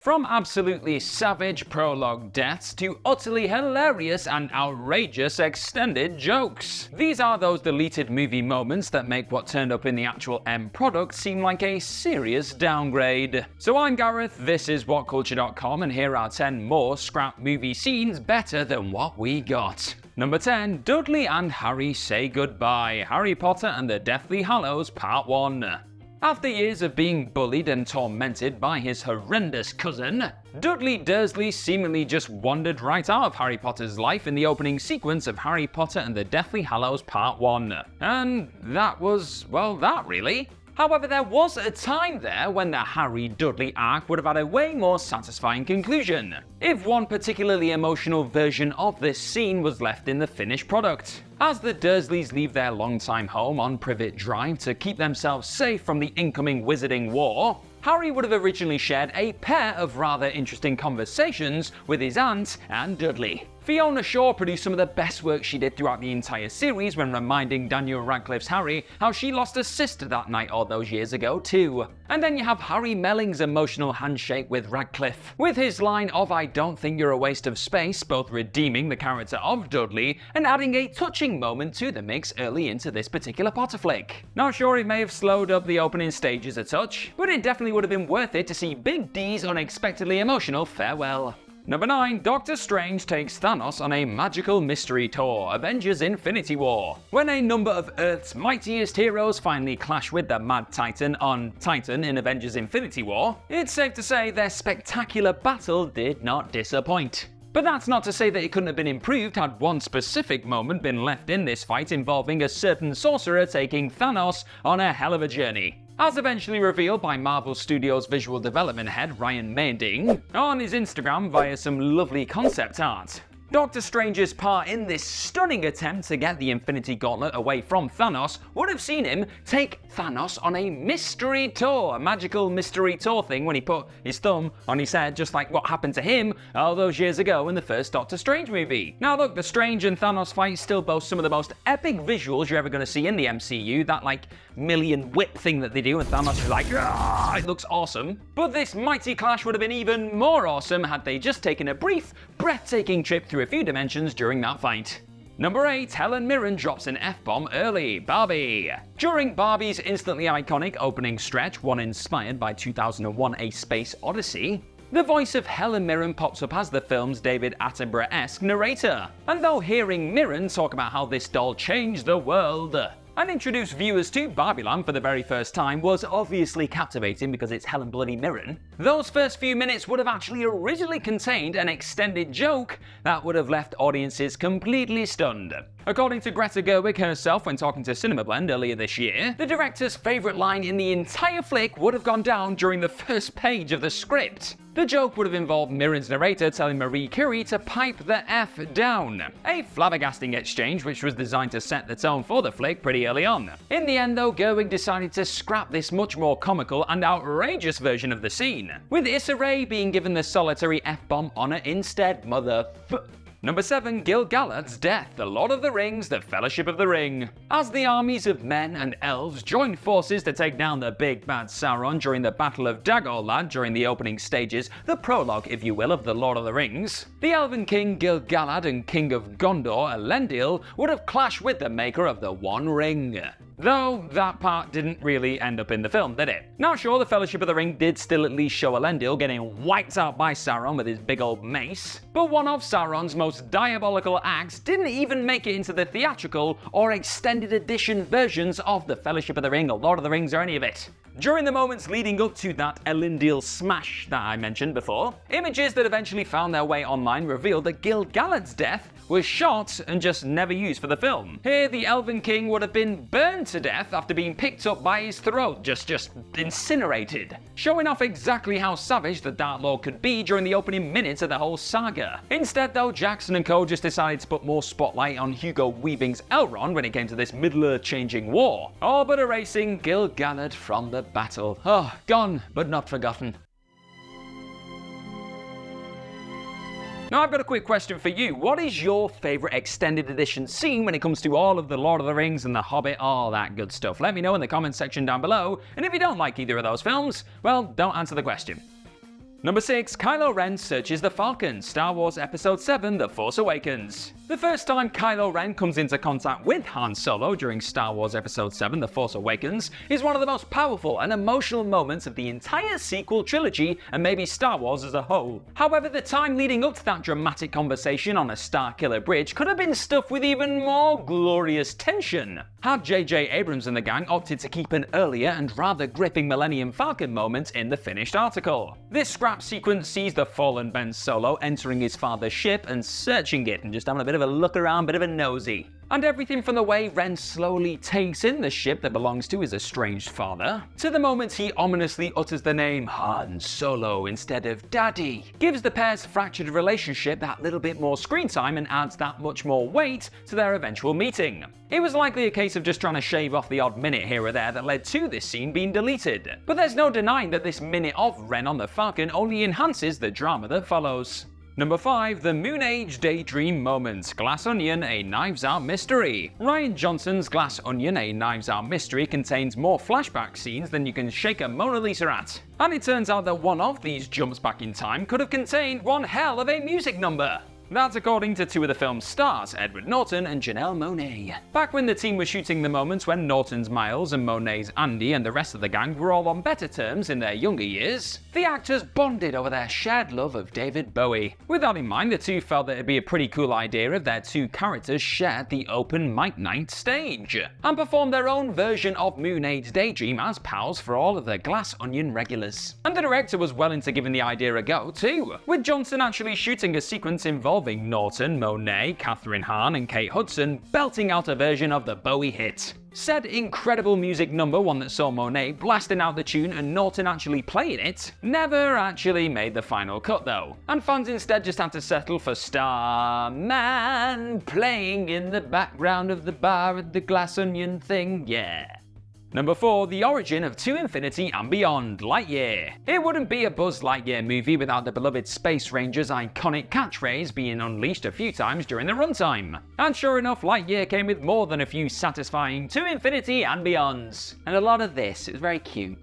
From absolutely savage prologue deaths to utterly hilarious and outrageous extended jokes. These are those deleted movie moments that make what turned up in the actual end product seem like a serious downgrade. So I'm Gareth, this is WhatCulture.com, and here are 10 more scrap movie scenes better than what we got. Number 10. Dudley and Harry Say Goodbye, Harry Potter and the Deathly Hallows Part 1. After years of being bullied and tormented by his horrendous cousin, Dudley Dursley seemingly just wandered right out of Harry Potter's life in the opening sequence of Harry Potter and the Deathly Hallows Part 1. And that was, well, that really. However, there was a time there when the Harry-Dudley arc would have had a way more satisfying conclusion, if one particularly emotional version of this scene was left in the finished product. As the Dursleys leave their longtime home on Privet Drive to keep themselves safe from the incoming Wizarding War, Harry would have originally shared a pair of rather interesting conversations with his aunt and Dudley. Fiona Shaw produced some of the best work she did throughout the entire series when reminding Daniel Radcliffe's Harry how she lost a sister that night all those years ago too. And then you have Harry Melling's emotional handshake with Radcliffe, with his line of "I don't think you're a waste of space" both redeeming the character of Dudley and adding a touching moment to the mix early into this particular Potter flick. Not sure it may have slowed up the opening stages a touch, but it definitely would have been worth it to see Big D's unexpectedly emotional farewell. Number 9. Doctor Strange takes Thanos on a magical mystery tour, Avengers Infinity War. When a number of Earth's mightiest heroes finally clash with the Mad Titan on Titan in Avengers Infinity War, it's safe to say their spectacular battle did not disappoint. But that's not to say that it couldn't have been improved had one specific moment been left in this fight involving a certain sorcerer taking Thanos on a hell of a journey. As eventually revealed by Marvel Studios visual development head Ryan Mainding on his Instagram via some lovely concept art. Doctor Strange's part in this stunning attempt to get the Infinity Gauntlet away from Thanos would have seen him take Thanos on a mystery tour, a magical mystery tour thing when he put his thumb on his head, just like what happened to him all those years ago in the first Doctor Strange movie. Now look, the Strange and Thanos fight still boasts some of the most epic visuals you're ever going to see in the MCU, that like million whip thing that they do and Thanos is like, "Argh!" It looks awesome. But this mighty clash would have been even more awesome had they just taken a brief, breathtaking trip through a few dimensions during that fight. Number 8. Helen Mirin drops an F-bomb early, Barbie. During Barbie's instantly iconic opening stretch, one inspired by 2001 A Space Odyssey, the voice of Helen Mirren pops up as the film's David Attenborough-esque narrator. And though hearing Mirren talk about how this doll changed the world and introduce viewers to Barbieland for the very first time was obviously captivating because it's Helen bloody Mirren, those first few minutes would have actually originally contained an extended joke that would have left audiences completely stunned. According to Greta Gerwig herself when talking to CinemaBlend earlier this year, the director's favourite line in the entire flick would have gone down during the first page of the script. The joke would have involved Mirren's narrator telling Marie Curie to pipe the F down, a flabbergasting exchange which was designed to set the tone for the flick pretty early on. In the end though, Gerwig decided to scrap this much more comical and outrageous version of the scene, with Issa Rae being given the solitary F-bomb honour instead, Number 7. Gilgals Death, The Lord of the Rings, The Fellowship of the Ring. As the armies of men and elves join forces to take down the big bad Sauron during the Battle of Dagorlad during the opening stages, the prologue, if you will, of The Lord of the Rings, the Elven King Gilgalad and King of Gondor, Elendil, would have clashed with the maker of the One Ring. Though that part didn't really end up in the film, did it? Now sure, the Fellowship of the Ring did still at least show Elendil getting wiped out by Sauron with his big old mace, but one of Sauron's most diabolical acts didn't even make it into the theatrical or extended edition versions of the Fellowship of the Ring or Lord of the Rings or any of it. During the moments leading up to that Elendil smash that I mentioned before, images that eventually found their way online revealed that Gilgalad's death was shot and just never used for the film. Here, the Elven King would have been burned to death after being picked up by his throat, just incinerated, showing off exactly how savage the Dark Lord could be during the opening minutes of the whole saga. Instead though, Jackson and co just decided to put more spotlight on Hugo Weaving's Elrond when it came to this Middle-earth changing war, all but erasing Gilgalad from the battle. Oh, gone, but not forgotten. Now I've got a quick question for you. What is your favourite extended edition scene when it comes to all of the Lord of the Rings and the Hobbit, all that good stuff? Let me know in the comments section down below, and if you don't like either of those films, well, don't answer the question. Number 6. Kylo Ren searches the Falcon, Star Wars Episode 7 The Force Awakens. The first time Kylo Ren comes into contact with Han Solo during Star Wars Episode 7 The Force Awakens is one of the most powerful and emotional moments of the entire sequel trilogy and maybe Star Wars as a whole. However, the time leading up to that dramatic conversation on a Starkiller bridge could have been stuffed with even more glorious tension had J.J. Abrams and the gang opted to keep an earlier and rather gripping Millennium Falcon moment in the finished article. This scrap sequence sees the fallen Ben Solo entering his father's ship and searching it and just having a bit of a look around, bit of a nosy. And everything from the way Ren slowly takes in the ship that belongs to his estranged father, to the moment he ominously utters the name Han Solo instead of Daddy, gives the pair's fractured relationship that little bit more screen time and adds that much more weight to their eventual meeting. It was likely a case of just trying to shave off the odd minute here or there that led to this scene being deleted, but there's no denying that this minute of Ren on the Falcon only enhances the drama that follows. Number 5. The Moonage Daydream moment. Glass Onion, a Knives Out mystery. Rian Johnson's Glass Onion, a Knives Out mystery contains more flashback scenes than you can shake a Mona Lisa at. And it turns out that one of these jumps back in time could have contained one hell of a music number. That's according to two of the film's stars, Edward Norton and Janelle Monáe. Back when the team was shooting the moments when Norton's Miles and Monet's Andy and the rest of the gang were all on better terms in their younger years, the actors bonded over their shared love of David Bowie. With that in mind, the two felt that it'd be a pretty cool idea if their two characters shared the open mic night stage, and performed their own version of Moonage Daydream as pals for all of the Glass Onion regulars. And the director was well into giving the idea a go too, with Johnson actually shooting a sequence involving Norton, Monáe, Catherine Hahn and Kate Hudson belting out a version of the Bowie hit. Said incredible music number, one that saw Monáe blasting out the tune and Norton actually playing it, never actually made the final cut though, and fans instead just had to settle for Starman playing in the background of the bar at the Glass Onion thing, yeah. Number 4. The origin of To Infinity and Beyond, Lightyear. It wouldn't be a Buzz Lightyear movie without the beloved Space Ranger's iconic catchphrase being unleashed a few times during the runtime. And sure enough, Lightyear came with more than a few satisfying To Infinity and Beyonds. And a lot of this, it was very cute.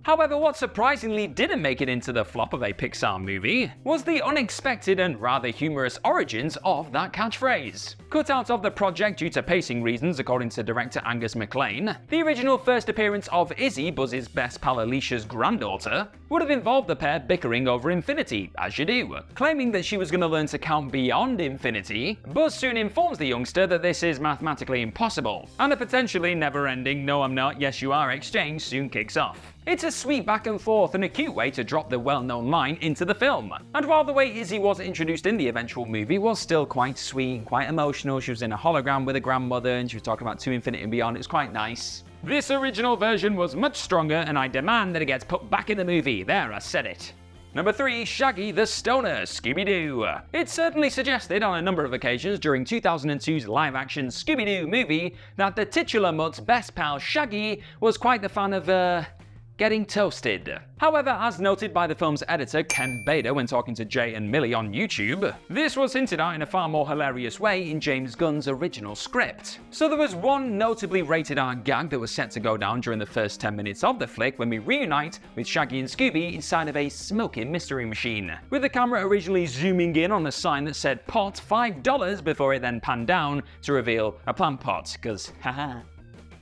However, what surprisingly didn't make it into the flop of a Pixar movie was the unexpected and rather humorous origins of that catchphrase. Cut out of the project due to pacing reasons, according to director Angus MacLane, the original first appearance of Izzy, Buzz's best pal Alicia's granddaughter, would have involved the pair bickering over infinity, as you do. Claiming that she was going to learn to count beyond infinity, Buzz soon informs the youngster that this is mathematically impossible, and a potentially never-ending "no I'm not, yes you are" exchange soon kicks off. It's a sweet back and forth and a cute way to drop the well-known line into the film. And while the way Izzy was introduced in the eventual movie was still quite sweet and quite emotional, she was in a hologram with a grandmother and she was talking about To Infinity and Beyond, it was quite nice. This original version was much stronger and I demand that it gets put back in the movie. There, I said it. Number 3. Shaggy the Stoner, Scooby-Doo. It's certainly suggested on a number of occasions during 2002's live-action Scooby-Doo movie that the titular mutt's best pal Shaggy was quite the fan of, getting toasted. However, as noted by the film's editor Ken Bader when talking to Jay and Millie on YouTube, this was hinted at in a far more hilarious way in James Gunn's original script. So there was one notably rated R gag that was set to go down during the first 10 minutes of the flick when we reunite with Shaggy and Scooby inside of a smoking mystery machine, with the camera originally zooming in on a sign that said pot $5 before it then panned down to reveal a plant pot, cause haha.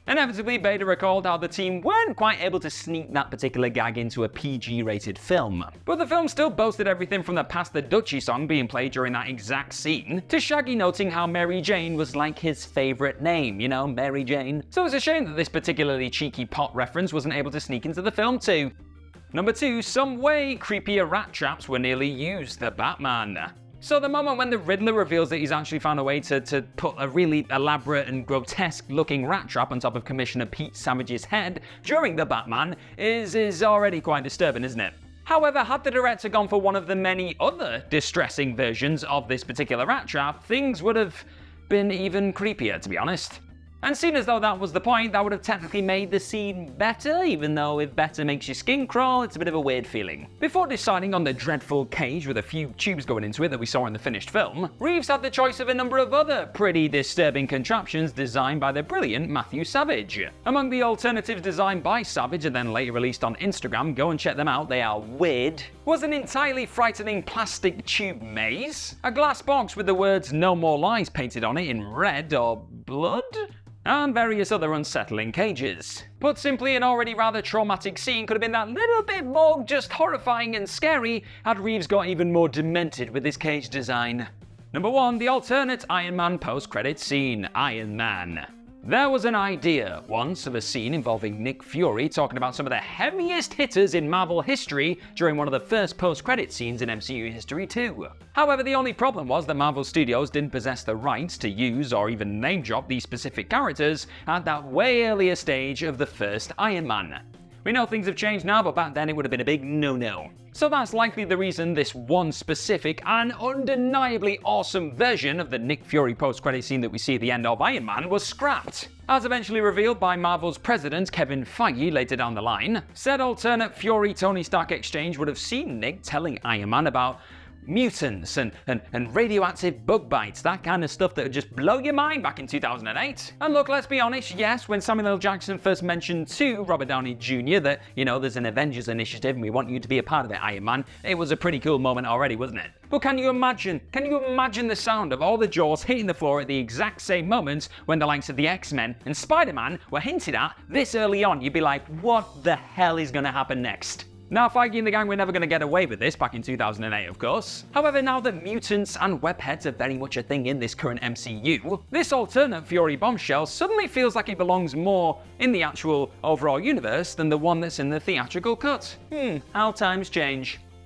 Inevitably, Bader recalled how the team weren't quite able to sneak that particular gag into a PG-rated film. But the film still boasted everything from the Pass the Dutchie song being played during that exact scene, to Shaggy noting how Mary Jane was like his favourite name, you know, Mary Jane. So it's a shame that this particularly cheeky pot reference wasn't able to sneak into the film too. Number 2. Some way creepier rat traps were nearly used, The Batman. So the moment when the Riddler reveals that he's actually found a way to put a really elaborate and grotesque looking rat trap on top of Commissioner Pete Savage's head during The Batman is already quite disturbing, isn't it? However, had the director gone for one of the many other distressing versions of this particular rat trap, things would have been even creepier, to be honest. And seeing as though that was the point, that would have technically made the scene better, even though if better makes your skin crawl, it's a bit of a weird feeling. Before deciding on the dreadful cage with a few tubes going into it that we saw in the finished film, Reeves had the choice of a number of other pretty disturbing contraptions designed by the brilliant Matthew Savage. Among the alternatives designed by Savage and then later released on Instagram, go and check them out, they are weird, was an entirely frightening plastic tube maze, a glass box with the words "No More Lies" painted on it in red or blood, and various other unsettling cages. Put simply, an already rather traumatic scene could have been that little bit more just horrifying and scary had Reeves got even more demented with his cage design. Number 1. The alternate Iron Man post-credit scene, Iron Man. There was an idea once of a scene involving Nick Fury talking about some of the heaviest hitters in Marvel history during one of the first post-credit scenes in MCU history too. However, the only problem was that Marvel Studios didn't possess the rights to use or even name drop these specific characters at that way earlier stage of the first Iron Man. We know things have changed now, but back then it would have been a big no-no. So that's likely the reason this one specific and undeniably awesome version of the Nick Fury post-credit scene that we see at the end of Iron Man was scrapped. As eventually revealed by Marvel's president Kevin Feige later down the line, said alternate Fury-Tony Stark exchange would have seen Nick telling Iron Man about mutants and radioactive bug bites, that kind of stuff that would just blow your mind back in 2008. And look, let's be honest, yes, when Samuel L. Jackson first mentioned to Robert Downey Jr. that, there's an Avengers initiative and we want you to be a part of it, Iron Man, it was a pretty cool moment already, wasn't it? But can you imagine the sound of all the jaws hitting the floor at the exact same moment when the likes of the X-Men and Spider-Man were hinted at this early on? You'd be like, what the hell is going to happen next? Now, Feige and the gang were never going to get away with this back in 2008, of course. However, now that mutants and webheads are very much a thing in this current MCU, this alternate Fury bombshell suddenly feels like it belongs more in the actual overall universe than the one that's in the theatrical cut. How times change.